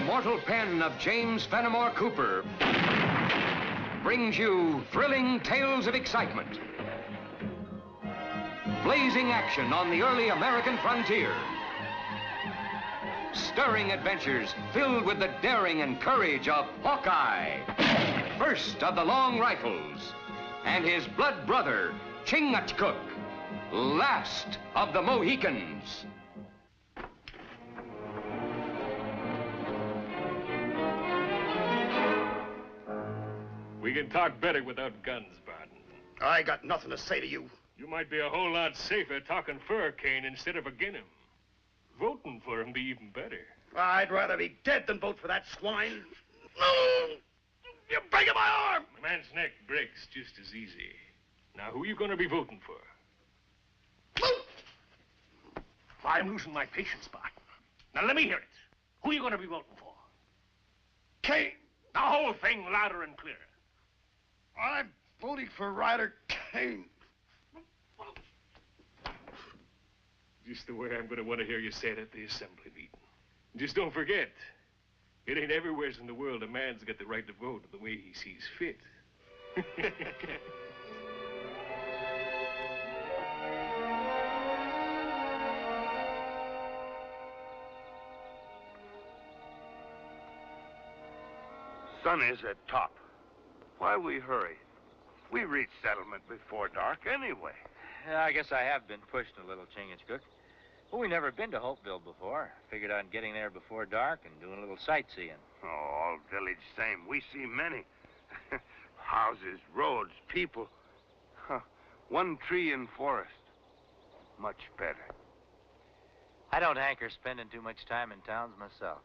immortal pen of James Fenimore Cooper brings you thrilling tales of excitement, blazing action on the early American frontier, stirring adventures filled with the daring and courage of Hawkeye, first of the long rifles, and his blood brother, Chingachgook, last of the Mohicans. We can talk better without guns, Barton. I got nothing to say to you. You might be a whole lot safer talking for a Kane instead of against him. Voting for him be even better. I'd rather be dead than vote for that swine. You're breaking my arm! A man's neck breaks just as easy. Now, who are you going to be voting for? I'm losing my patience, Barton. Now, let me hear it. Who are you going to be voting for? Kane. The whole thing louder and clearer. I'm voting for Ryder Kane. Just the way I'm going to want to hear you say it at the assembly meeting. Just don't forget, it ain't everywhere in the world a man's got the right to vote the way he sees fit. Sun is at top. Why we hurry? We reach settlement before dark anyway. Yeah, I guess I have been pushed a little, Chingachgook. Well, we never been to Hopeville before. Figured on getting there before dark and doing a little sightseeing. Oh, all village same. We see many. Houses, roads, people. Huh. One tree and forest. Much better. I don't hanker spending too much time in towns myself.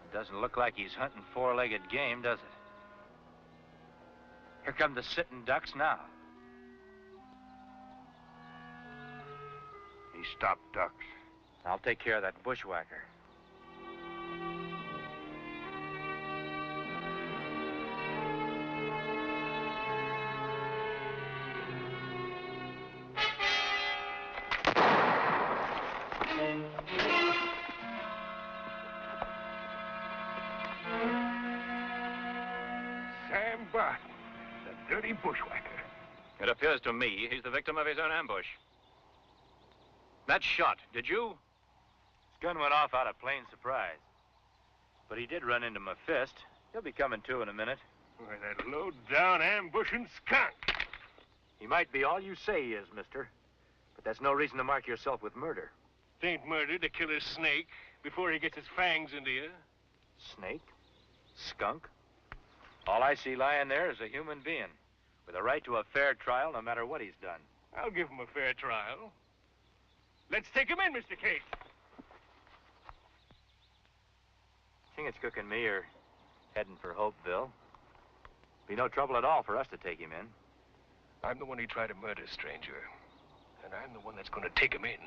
It doesn't look like he's hunting four-legged game, does it? Here come the sitting ducks now. He stopped ducks. I'll take care of that bushwhacker. Sam Barton, the dirty bushwhacker. It appears to me he's the victim of his own ambush. That shot, did you? His gun went off out of plain surprise. But he did run into my fist. He'll be coming to in a minute. Why, that low-down ambushing skunk. He might be all you say he is, mister. But that's no reason to mark yourself with murder. It ain't murder to kill a snake before he gets his fangs into you. Snake? Skunk? All I see lying there is a human being with a right to a fair trial no matter what he's done. I'll give him a fair trial. Let's take him in, Mr. Cate. Chingachgook and me are heading for Hopeville. Be no trouble at all for us to take him in. I'm the one he tried to murder, stranger. And I'm the one that's going to take him in.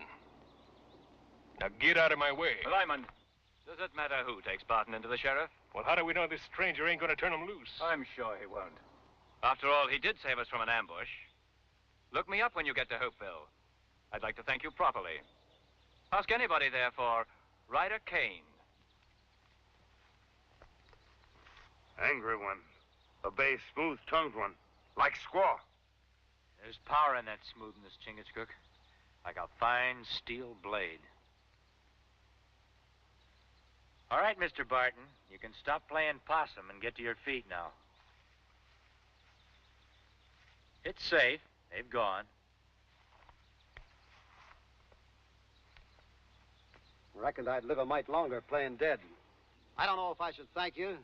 Now get out of my way. Lyman, does it matter who takes Barton into the sheriff? Well, how do we know this stranger ain't going to turn him loose? I'm sure he won't. After all, he did save us from an ambush. Look me up when you get to Hopeville. I'd like to thank you properly. Ask anybody there for Ryder Kane. Angry one. A bay, smooth-tongued one. Like squaw. There's power in that smoothness, Chingachgook. Like a fine steel blade. All right, Mr. Barton. You can stop playing possum and get to your feet now. It's safe. They've gone. Reckoned I'd live a mite longer playing dead. I don't know if I should thank you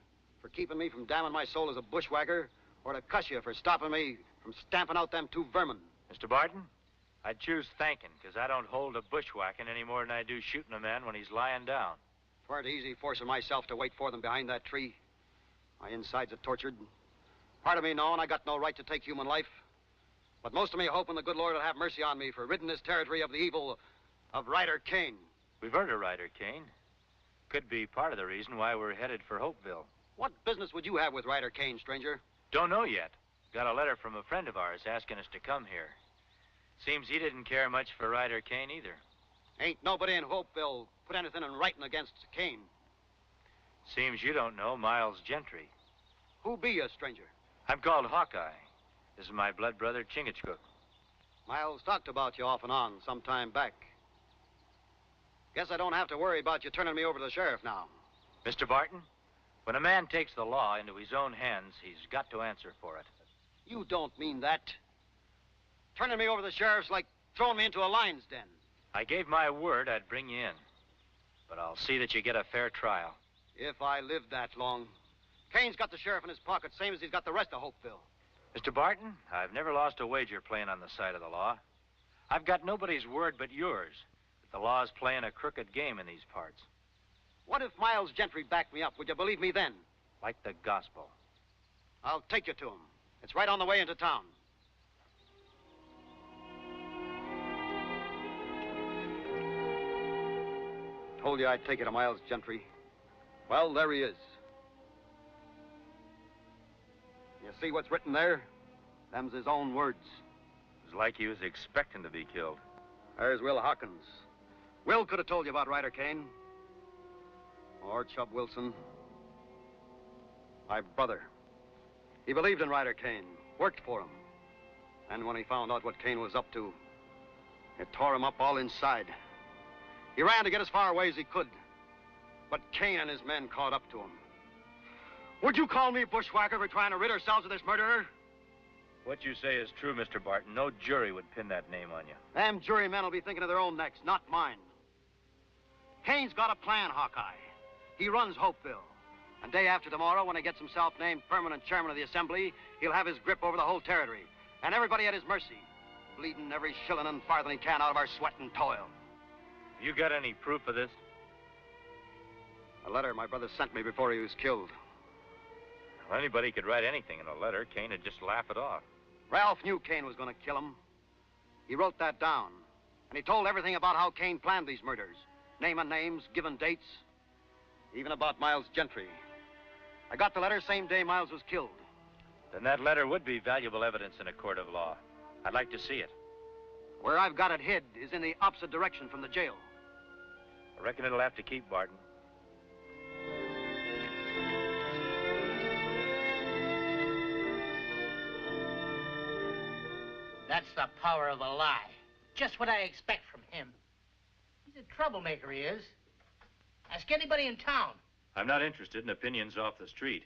for keeping me from damning my soul as a bushwhacker or to cuss you for stopping me from stamping out them two vermin. Mr. Barton, I'd choose thanking, because I don't hold a bushwhacking any more than I do shooting a man when he's lying down. It weren't easy forcing myself to wait for them behind that tree. My insides are tortured. Part of me knowing I got no right to take human life. But most of me hoping the good Lord will have mercy on me for ridding this territory of the evil of Ryder Kane. We've heard of Ryder Kane. Could be part of the reason why we're headed for Hopeville. What business would you have with Ryder Kane, stranger? Don't know yet. Got a letter from a friend of ours asking us to come here. Seems he didn't care much for Ryder Kane either. Ain't nobody in Hopeville put anything in writing against Kane. Seems you don't know Miles Gentry. Who be you, stranger? I'm called Hawkeye. This is my blood brother, Chingachgook. Miles talked about you off and on some time back. Guess I don't have to worry about you turning me over to the sheriff now. Mr. Barton, when a man takes the law into his own hands, he's got to answer for it. You don't mean that. Turning me over to the sheriff's like throwing me into a lion's den. I gave my word I'd bring you in. But I'll see that you get a fair trial. If I live that long. Kane's got the sheriff in his pocket, same as he's got the rest of Hopeville. Mr. Barton, I've never lost a wager playing on the side of the law. I've got nobody's word but yours that the law's playing a crooked game in these parts. What if Miles Gentry backed me up? Would you believe me then? Like the gospel. I'll take you to him. It's right on the way into town. Told you I'd take you to Miles Gentry. Well, there he is. You see what's written there? Them's his own words. It was like he was expecting to be killed. There's Will Hawkins. Will could have told you about Ryder Kane. Or Chub Wilson. My brother. He believed in Ryder Kane. Worked for him. And when he found out what Kane was up to, it tore him up all inside. He ran to get as far away as he could. But Kane and his men caught up to him. Would you call me bushwhacker for trying to rid ourselves of this murderer? What you say is true, Mr. Barton. No jury would pin that name on you. Them jurymen will be thinking of their own necks, not mine. Kane's got a plan, Hawkeye. He runs Hopeville. And day after tomorrow, when he gets himself named permanent chairman of the Assembly, he'll have his grip over the whole territory. And everybody at his mercy. Bleeding every shilling and farthing he can out of our sweat and toil. You got any proof of this? A letter my brother sent me before he was killed. Well, anybody could write anything in a letter. Kane would just laugh it off. Ralph knew Kane was going to kill him. He wrote that down. And he told everything about how Kane planned these murders. Naming names, giving dates. Even about Miles Gentry. I got the letter same day Miles was killed. Then that letter would be valuable evidence in a court of law. I'd like to see it. Where I've got it hid is in the opposite direction from the jail. I reckon it'll have to keep, Barton. That's the power of a lie. Just what I expect from him. He's a troublemaker, he is. Ask anybody in town. I'm not interested in opinions off the street.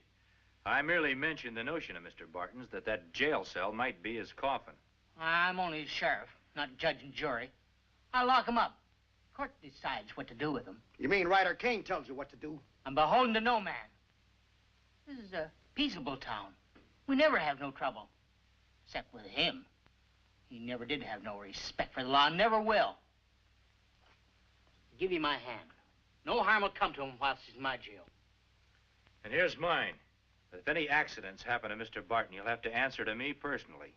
I merely mentioned the notion of Mr. Barton's that jail cell might be his coffin. I'm only the sheriff, not judge and jury. I'll lock him up. Court decides what to do with him. You mean Ryder Kane tells you what to do? I'm beholden to no man. This is a peaceable town. We never have no trouble. Except with him. He never did have no respect for the law, never will. I'll give you my hand. No harm will come to him whilst he's in my jail. And here's mine. If any accidents happen to Mr. Barton, you'll have to answer to me personally.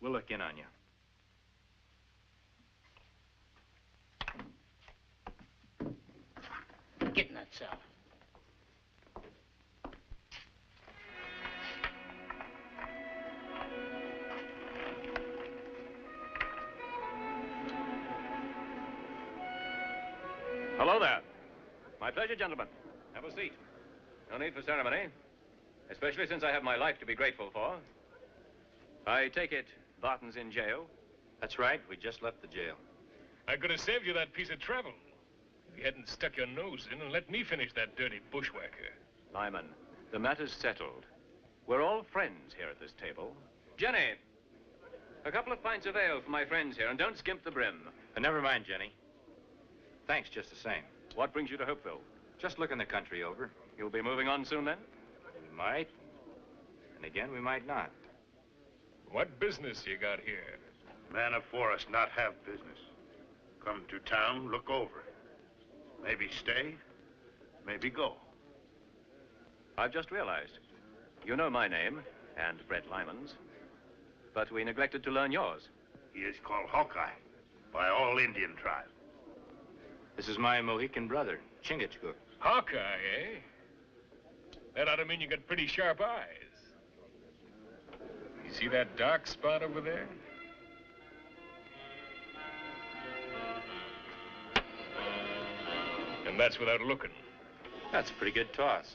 We'll look in on you. Get in that cell. Hello there. My pleasure, gentlemen. Have a seat. No need for ceremony, especially since I have my life to be grateful for. I take it Barton's in jail? That's right. We just left the jail. I could have saved you that piece of travel if you hadn't stuck your nose in and let me finish that dirty bushwhacker. Lyman, the matter's settled. We're all friends here at this table. Jenny, a couple of pints of ale for my friends here, and don't skimp the brim. Never mind, Jenny. Thanks just the same. What brings you to Hopeville? Just looking the country over. You'll be moving on soon, then? We might. And again, we might not. What business you got here? Man of forest not have business. Come to town, look over. Maybe stay, maybe go. I've just realized. You know my name, and Brett Lyman's. But we neglected to learn yours. He is called Hawkeye by all Indian tribes. This is my Mohican brother, Chingachgook. Hawkeye, eh? That ought to mean you got pretty sharp eyes. You see that dark spot over there? And that's without looking. That's a pretty good toss.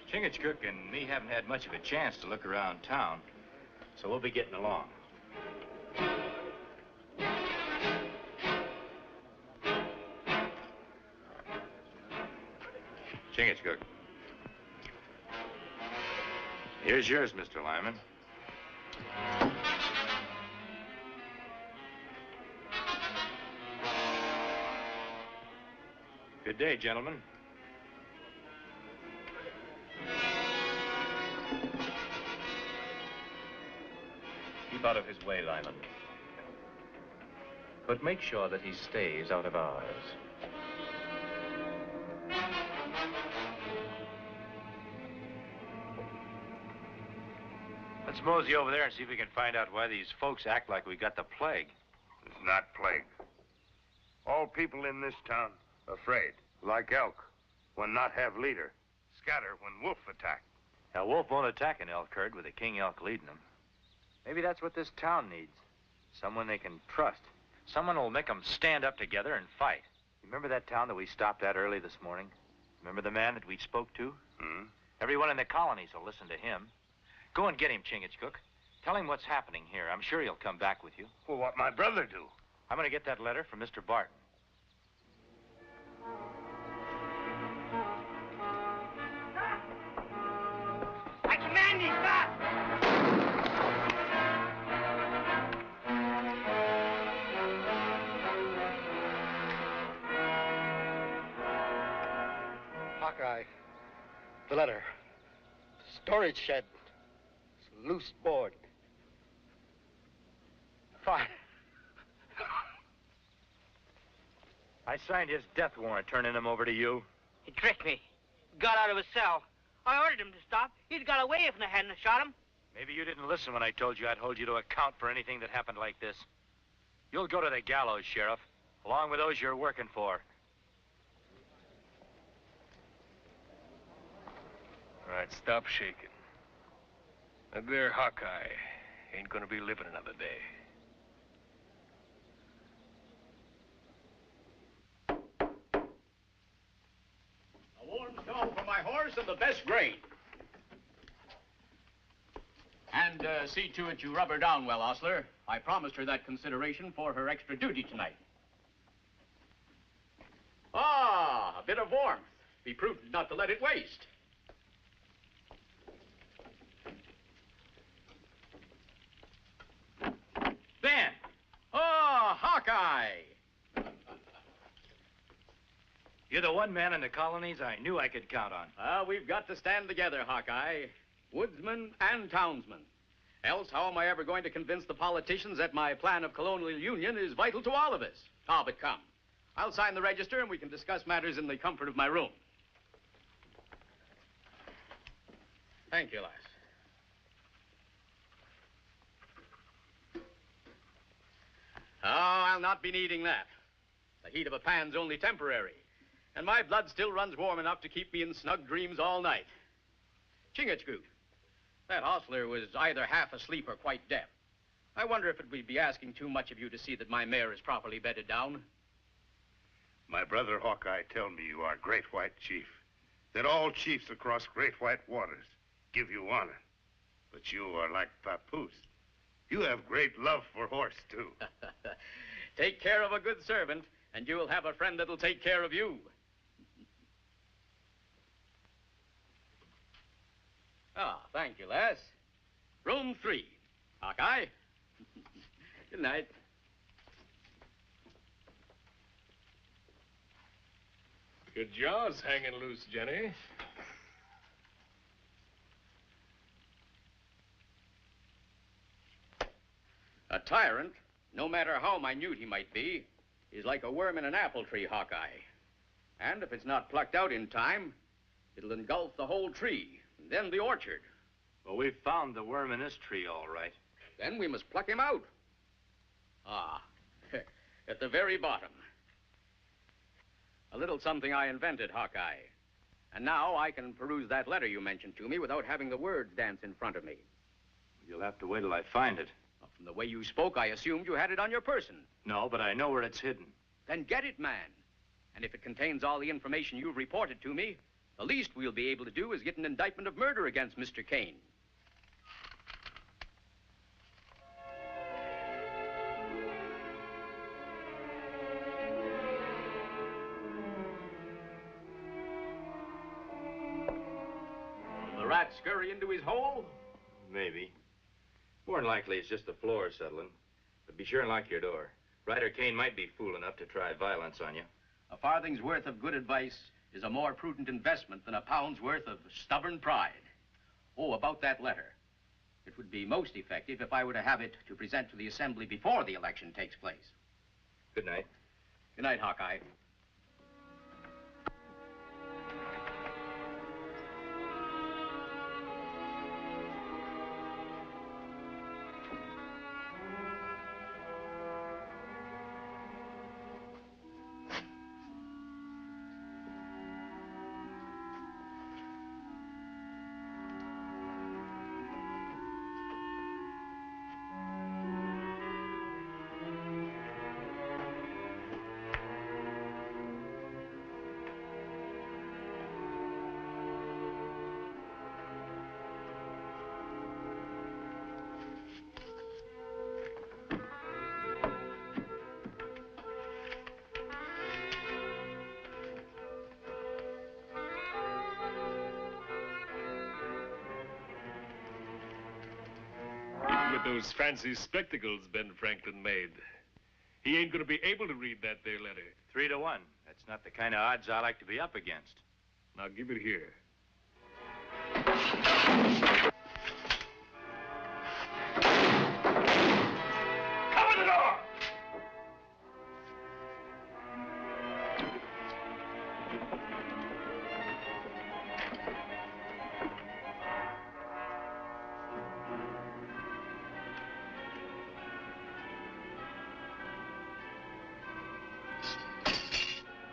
Chingachgook and me haven't had much of a chance to look around town, so we'll be getting along. Chingachgook. Here's yours, Mr. Lyman. Good day, gentlemen. Keep out of his way, Lyman. But make sure that he stays out of ours. Let's mosey over there and see if we can find out why these folks act like we got the plague. It's not plague. All people in this town afraid, like elk, when not have leader. Scatter when wolf attack. A wolf won't attack an elk herd with a king elk leading them. Maybe that's what this town needs. Someone they can trust. Someone who'll make them stand up together and fight. Remember that town that we stopped at early this morning? Remember the man that we spoke to? Hmm? Everyone in the colonies will listen to him. Go and get him, Chingachgook. Tell him what's happening here. I'm sure he'll come back with you. Well, what my brother do? I'm going to get that letter from Mr. Barton. I command you, stop! Hawkeye, the letter. Storage shed. Loose board. Fine. I signed his death warrant, turning him over to you. He tricked me. Got out of his cell. I ordered him to stop. He'd got away if I hadn't have shot him. Maybe you didn't listen when I told you I'd hold you to account for anything that happened like this. You'll go to the gallows, Sheriff, along with those you're working for. All right, stop shaking. That there Hawkeye ain't gonna be living another day. A warm stall for my horse and the best grain. And see to it you rub her down well, Ostler. I promised her that consideration for her extra duty tonight. Ah, a bit of warmth. Be prudent not to let it waste. Ben! Oh, Hawkeye! You're the one man in the colonies I knew I could count on. We've got to stand together, Hawkeye. Woodsman and townsman. Else, how am I ever going to convince the politicians that my plan of colonial union is vital to all of us? Ah, but come. I'll sign the register and we can discuss matters in the comfort of my room. Thank you, lass. Oh, I'll not be needing that. The heat of a pan's only temporary. And my blood still runs warm enough to keep me in snug dreams all night. Chingachgook, that hostler was either half asleep or quite deaf. I wonder if it would be asking too much of you to see that my mare is properly bedded down. My brother Hawkeye tell me you are great white chief. That all chiefs across great white waters give you honor. But you are like Papoose. You have great love for horse, too. Take care of a good servant, and you will have a friend that'll take care of you. Ah, thank you, lass. Room 3. Hawkeye. Good night. Your jaw's hanging loose, Jenny. A tyrant, no matter how minute he might be, is like a worm in an apple tree, Hawkeye. And if it's not plucked out in time, it'll engulf the whole tree, and then the orchard. Well, we've found the worm in this tree, all right. Then we must pluck him out. Ah, at the very bottom. A little something I invented, Hawkeye. And now I can peruse that letter you mentioned to me without having the words dance in front of me. You'll have to wait till I find it. Well, from the way you spoke, I assumed you had it on your person. No, but I know where it's hidden. Then get it, man. And if it contains all the information you've reported to me, the least we'll be able to do is get an indictment of murder against Mr. Kane. Will the rat scurry into his hole? Maybe. More than likely, it's just the floor settling. But be sure and lock your door. Ryder Kane might be fool enough to try violence on you. A farthing's worth of good advice is a more prudent investment than a pound's worth of stubborn pride. Oh, about that letter. It would be most effective if I were to have it to present to the Assembly before the election takes place. Good night. Good night, Hawkeye. With those fancy spectacles Ben Franklin made, he ain't gonna be able to read that there letter. 3 to 1. That's not the kind of odds I like to be up against. Now give it here. Cover the door!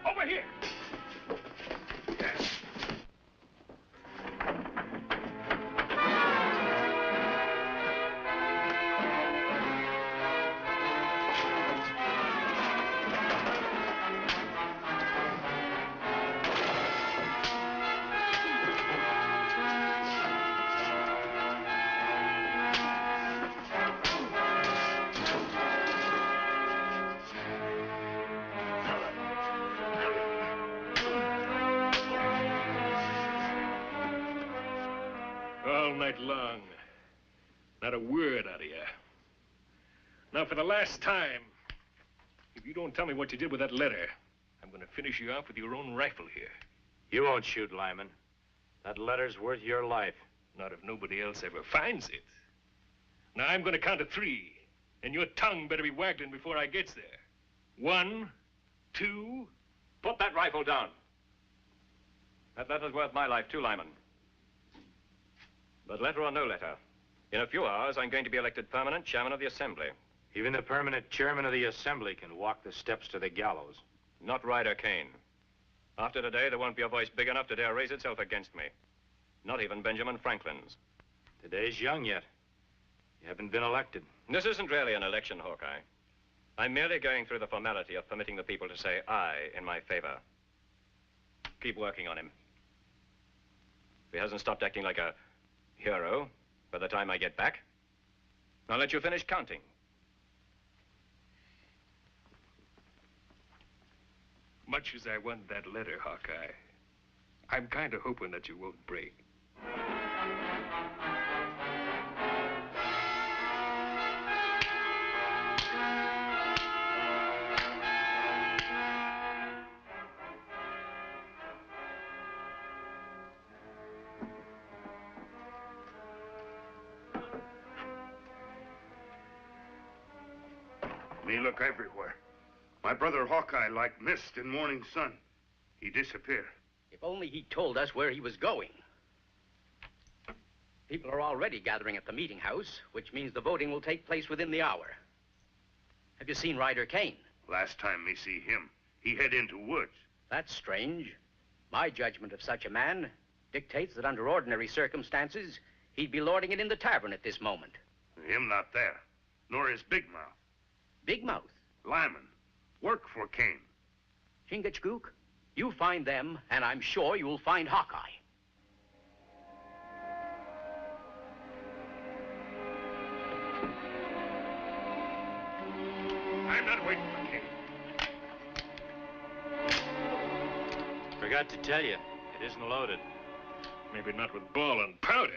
Over here! Yes. All night long. Not a word out of you. Now, for the last time, if you don't tell me what you did with that letter, I'm going to finish you off with your own rifle here. You won't shoot, Lyman. That letter's worth your life. Not if nobody else ever finds it. Now, I'm going to count to 3, and your tongue better be waggling before I gets there. 1, 2... Put that rifle down. That letter's worth my life, too, Lyman. But letter or no letter, in a few hours, I'm going to be elected permanent chairman of the Assembly. Even the permanent chairman of the Assembly can walk the steps to the gallows. Not Ryder Kane. After today, there won't be a voice big enough to dare raise itself against me. Not even Benjamin Franklin's. Today's young yet. You haven't been elected. This isn't really an election, Hawkeye. I'm merely going through the formality of permitting the people to say aye in my favor. Keep working on him. If he hasn't stopped acting like a hero by the time I get back, I'll let you finish counting. Much as I want that letter, Hawkeye, I'm kind of hoping that you won't break. Me look everywhere. My brother Hawkeye like mist in morning sun. He disappear. If only he told us where he was going. People are already gathering at the meeting house, which means the voting will take place within the hour. Have you seen Ryder Kane? Last time me see him, he head into woods. That's strange. My judgment of such a man dictates that under ordinary circumstances, he'd be lording it in the tavern at this moment. Him not there, nor his Big Mouth. Big Mouth? Lyman, work for Kane. Chingachgook, you find them, and I'm sure you'll find Hawkeye. I'm not waiting for Kane. Forgot to tell you, it isn't loaded. Maybe not with ball and powder.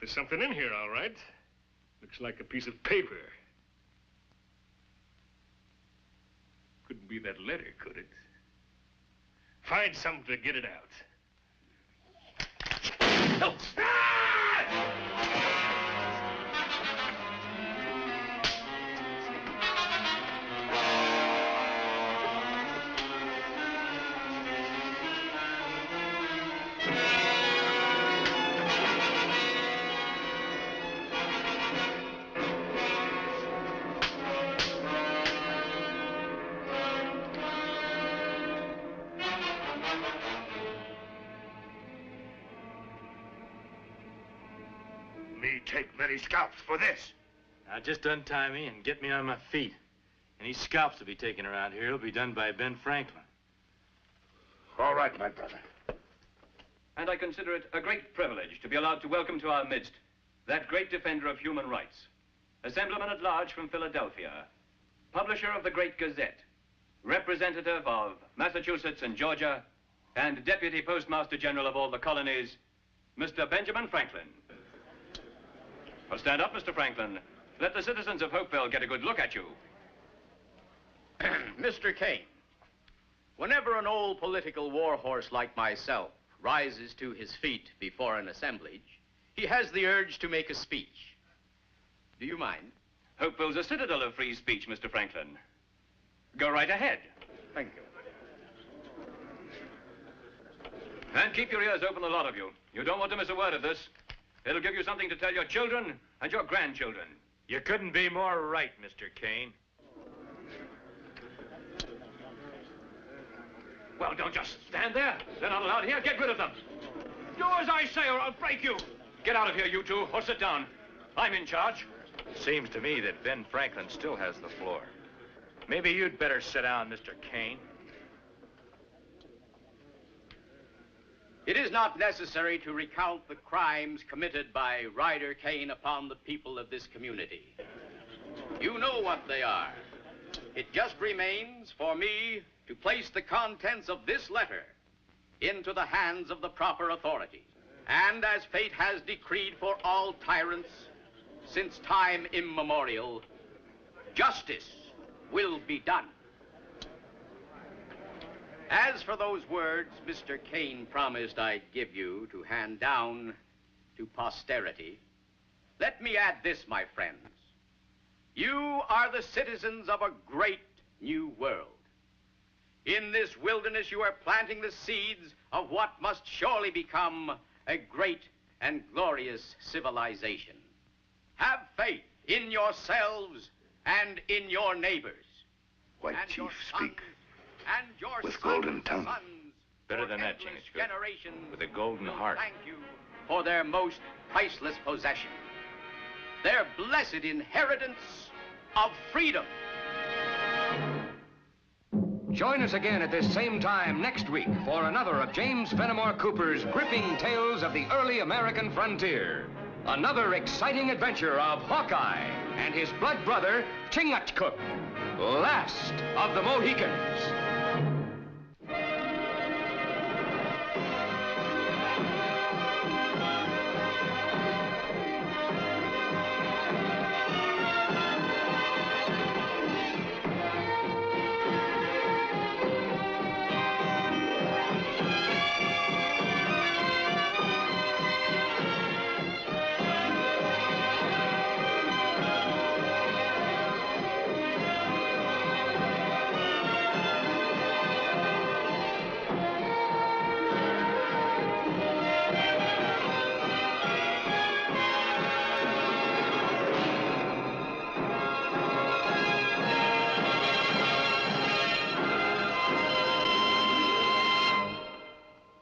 There's something in here, all right. Looks like a piece of paper. Couldn't be that letter, could it? Find something to get it out. No! Me take many scalps for this. Now just untie me and get me on my feet. Any scalps to be taken around here will be done by Ben Franklin. All right, my brother. And I consider it a great privilege to be allowed to welcome to our midst that great defender of human rights, Assemblyman at Large from Philadelphia, publisher of the Great Gazette, representative of Massachusetts and Georgia, and Deputy Postmaster General of all the colonies, Mr. Benjamin Franklin. Well, stand up, Mr. Franklin. Let the citizens of Hopeville get a good look at you. Mr. Kane, whenever an old political warhorse like myself rises to his feet before an assemblage, he has the urge to make a speech. Do you mind? Hopeville's a citadel of free speech, Mr. Franklin. Go right ahead. Thank you. And keep your ears open, the lot of you. You don't want to miss a word of this. It'll give you something to tell your children and your grandchildren. You couldn't be more right, Mr. Kane. Well, don't just stand there. They're not allowed here. Get rid of them. Do as I say or I'll break you. Get out of here, you two, or sit down. I'm in charge. Seems to me that Ben Franklin still has the floor. Maybe you'd better sit down, Mr. Kane. It is not necessary to recount the crimes committed by Ryder Kane upon the people of this community. You know what they are. It just remains for me to place the contents of this letter into the hands of the proper authorities. And as fate has decreed for all tyrants since time immemorial, justice will be done. As for those words Mr. Kane promised I'd give you to hand down to posterity, let me add this, my friends. You are the citizens of a great new world. In this wilderness, you are planting the seeds of what must surely become a great and glorious civilization. Have faith in yourselves and in your neighbors. White and Chief, your sons speak. And your with sons' golden tongue. sons Better than for that, endless Chingachgook. generations With a golden will heart. Thank you for their most priceless possession, their blessed inheritance of freedom. Join us again at this same time next week for another of James Fenimore Cooper's gripping tales of the early American frontier. Another exciting adventure of Hawkeye and his blood brother, Chingachgook, last of the Mohicans.